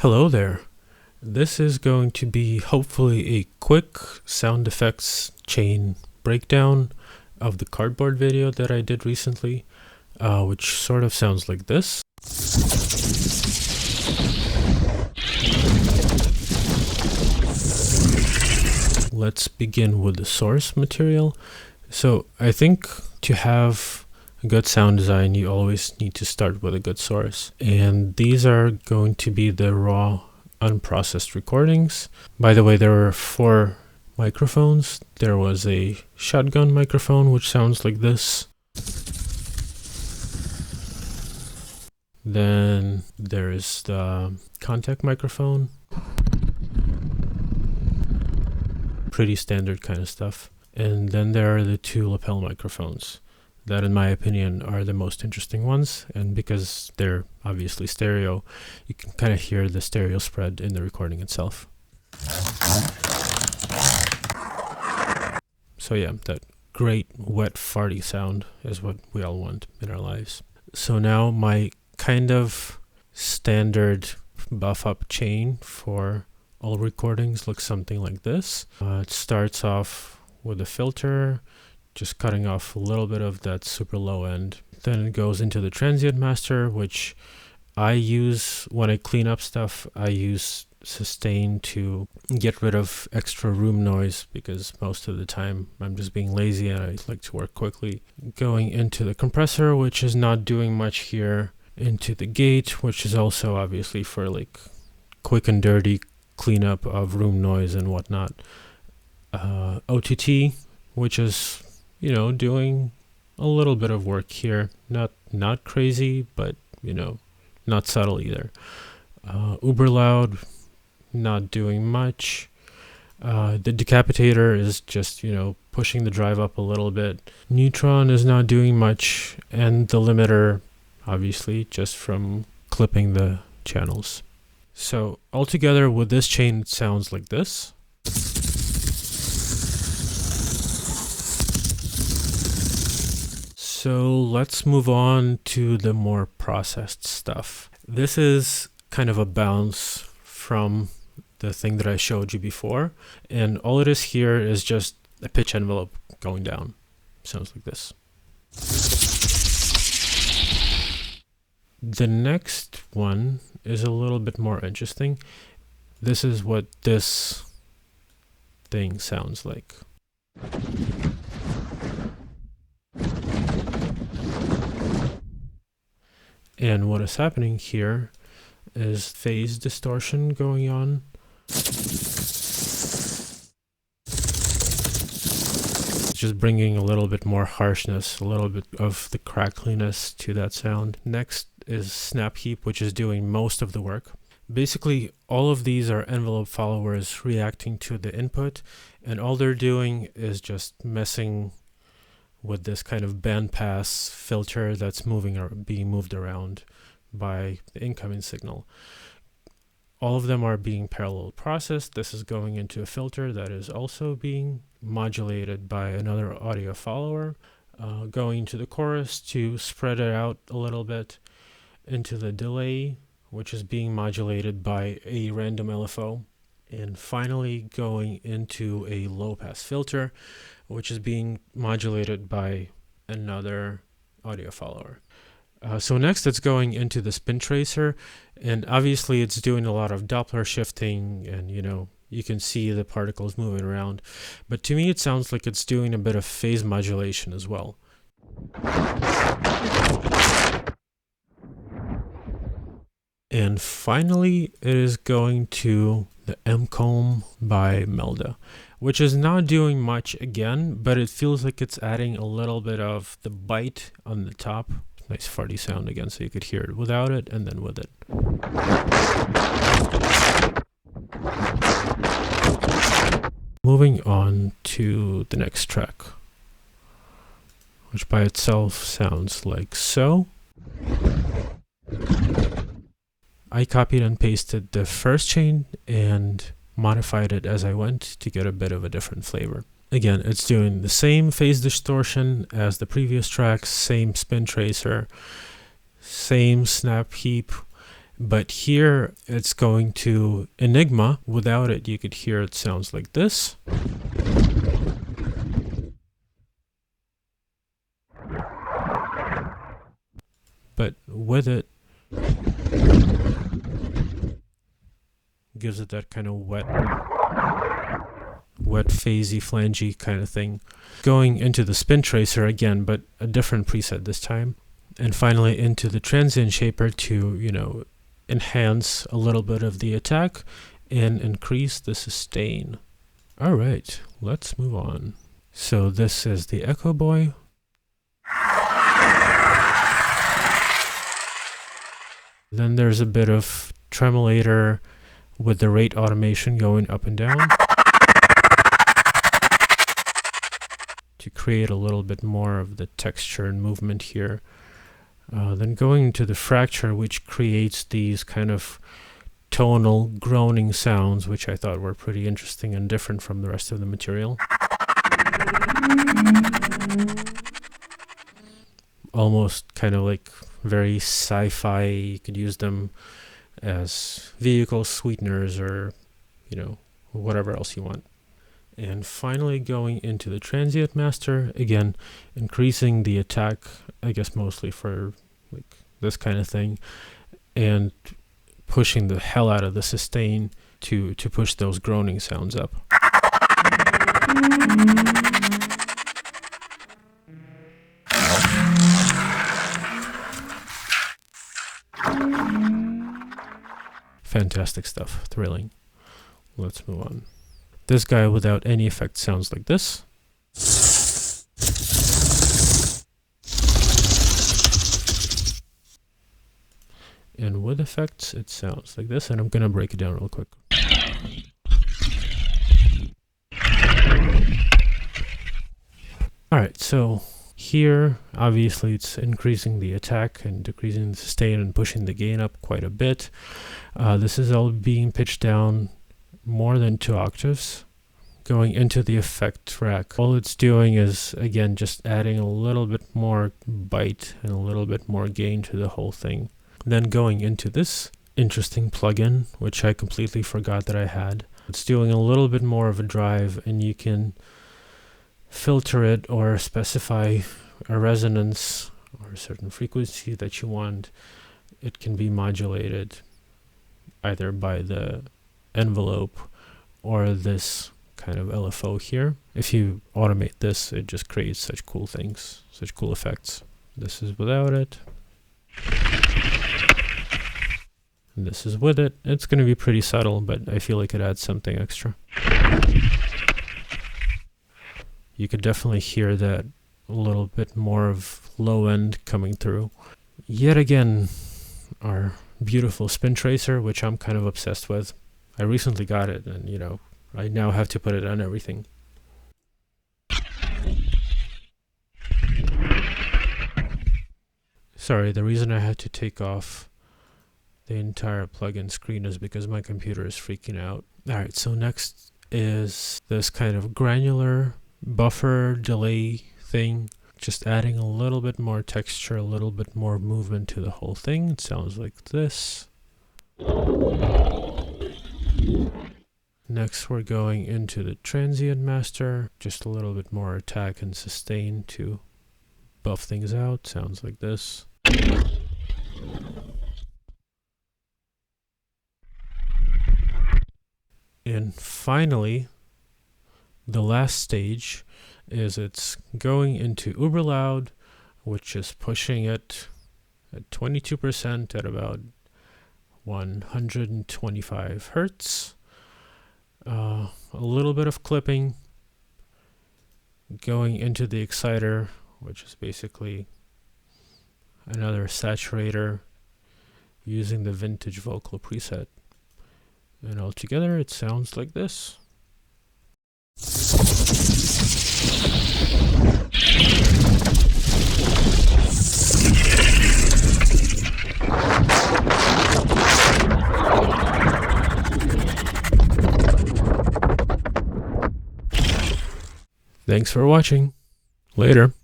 Hello there. This is going to be hopefully a quick sound effects chain breakdown of the cardboard video that I did recently, which sort of sounds like this. Let's begin with the source material. So I think to have a good sound design, you always need to start with a good source. And these are going to be the raw, unprocessed recordings. By the way, there were 4 microphones. There was a shotgun microphone, which sounds like this. Then there is the contact microphone. Pretty standard kind of stuff. And then there are the 2 lapel microphones that, in my opinion, are the most interesting ones. And because they're obviously stereo, you can kind of hear the stereo spread in the recording itself. So yeah, that great wet farty sound is what we all want in our lives. So now my kind of standard buff up chain for all recordings looks something like this. It starts off with a filter, just cutting off a little bit of that super low end. Then it goes into the transient master, which I use when I clean up stuff. I use sustain to get rid of extra room noise because most of the time I'm just being lazy and I like to work quickly. Going into the compressor, which is not doing much here. Into the gate, which is also obviously for like quick and dirty cleanup of room noise and whatnot. OTT, which is, doing a little bit of work here. Not crazy, but, not subtle either. Uber loud, not doing much. The decapitator is just, pushing the drive up a little bit. Neutron is not doing much. And the limiter, obviously, just from clipping the channels. So altogether with this chain, it sounds like this. So let's move on to the more processed stuff. This is kind of a bounce from the thing that I showed you before. And all it is here is just a pitch envelope going down. Sounds like this. The next one is a little bit more interesting. This is what this thing sounds like. And what is happening here is phase distortion going on. Just bringing a little bit more harshness, a little bit of the crackliness to that sound. Next is snap heap, which is doing most of the work. Basically, all of these are envelope followers reacting to the input, and all they're doing is just messing with this kind of bandpass filter that's moving or being moved around by the incoming signal. All of them are being parallel processed. This is going into a filter that is also being modulated by another audio follower, going to the chorus to spread it out a little bit, into the delay, which is being modulated by a random LFO, and finally going into a low pass filter, which is being modulated by another audio follower. So next it's going into the spin tracer, and obviously it's doing a lot of Doppler shifting, and you can see the particles moving around. But to me it sounds like it's doing a bit of phase modulation as well. And finally it is going to the M-Comb by Melda, which is not doing much again, but it feels like it's adding a little bit of the bite on the top. Nice farty sound again, so you could hear it without it and then with it. Moving on to the next track, which by itself sounds like so. I copied and pasted the first chain and modified it as I went to get a bit of a different flavor. Again, it's doing the same phase distortion as the previous tracks, same spin tracer, same snap heap, But here it's going to Enigma. Without it, you could hear it sounds like this. But with it, gives it that kind of wet, phasey, flangey kind of thing. Going into the spin tracer again, but a different preset this time. And finally into the transient shaper to, enhance a little bit of the attack and increase the sustain. All right, let's move on. So this is the Echo Boy. Then there's a bit of tremolator with the rate automation going up and down to create a little bit more of the texture and movement here. Then going to the fracture, which creates these kind of tonal groaning sounds, which I thought were pretty interesting and different from the rest of the material. Almost kind of like very sci-fi. You could use them as vehicle sweeteners or, whatever else you want. And finally going into the transient master, again, increasing the attack, I guess mostly for like this kind of thing, and pushing the hell out of the sustain to push those groaning sounds up. Fantastic stuff, thrilling. Let's move on. This guy without any effect sounds like this. And with effects, it sounds like this, and I'm gonna break it down real quick. Alright, so here, obviously it's increasing the attack and decreasing the sustain and pushing the gain up quite a bit. This is all being pitched down more than 2 octaves. Going into the effect rack, all it's doing is, again, just adding a little bit more bite and a little bit more gain to the whole thing. Then going into this interesting plugin, which I completely forgot that I had. It's doing a little bit more of a drive, and you can filter it or specify a resonance or a certain frequency that you want. It can be modulated either by the envelope or this kind of LFO here. If you automate this, it just creates such cool things, such cool effects. This is without it. And this is with it. It's going to be pretty subtle, but I feel like it adds something extra. You could definitely hear that a little bit more of low end coming through. Yet again, our beautiful spin tracer, which I'm kind of obsessed with. I recently got it, and I now have to put it on everything. Sorry, the reason I had to take off the entire plugin screen is because my computer is freaking out. Alright, so next is this kind of granular buffer delay thing. Just adding a little bit more texture, a little bit more movement to the whole thing. It sounds like this. Next we're going into the transient master. Just a little bit more attack and sustain to buff things out. Sounds like this. And finally, the last stage is it's going into uber loud, which is pushing it at 22% at about 125 hertz. A little bit of clipping, going into the exciter, which is basically another saturator using the vintage vocal preset. And altogether it sounds like this. Thanks for watching. Later.